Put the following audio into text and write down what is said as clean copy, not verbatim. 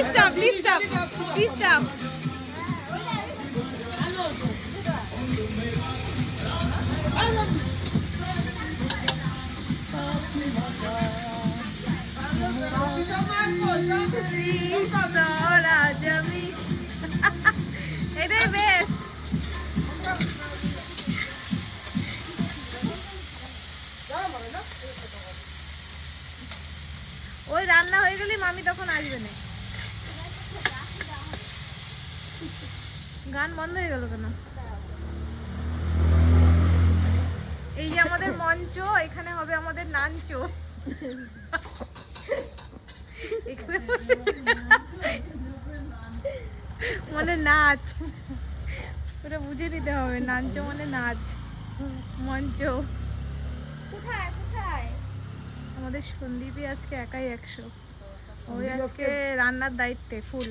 stop, please stop, please stop. এটাই best. ওই রান্না হয়ে গেলে মামি তখন আসবে না। গান বন্ধ হয়ে গেল কেন? এই যে আমাদের মঞ্চ, এখানে হবে আমাদের নাঞ্চ। মানে নাচ, ওটা বুঝে নিতে হবে। নাঞ্চ মানে নাচ, মঞ্চ। কোথায় কোথায়? আমাদের সন্দীপই আজকে একাই 100। ওই আজকে রান্নার দায়িত্বে ফুল।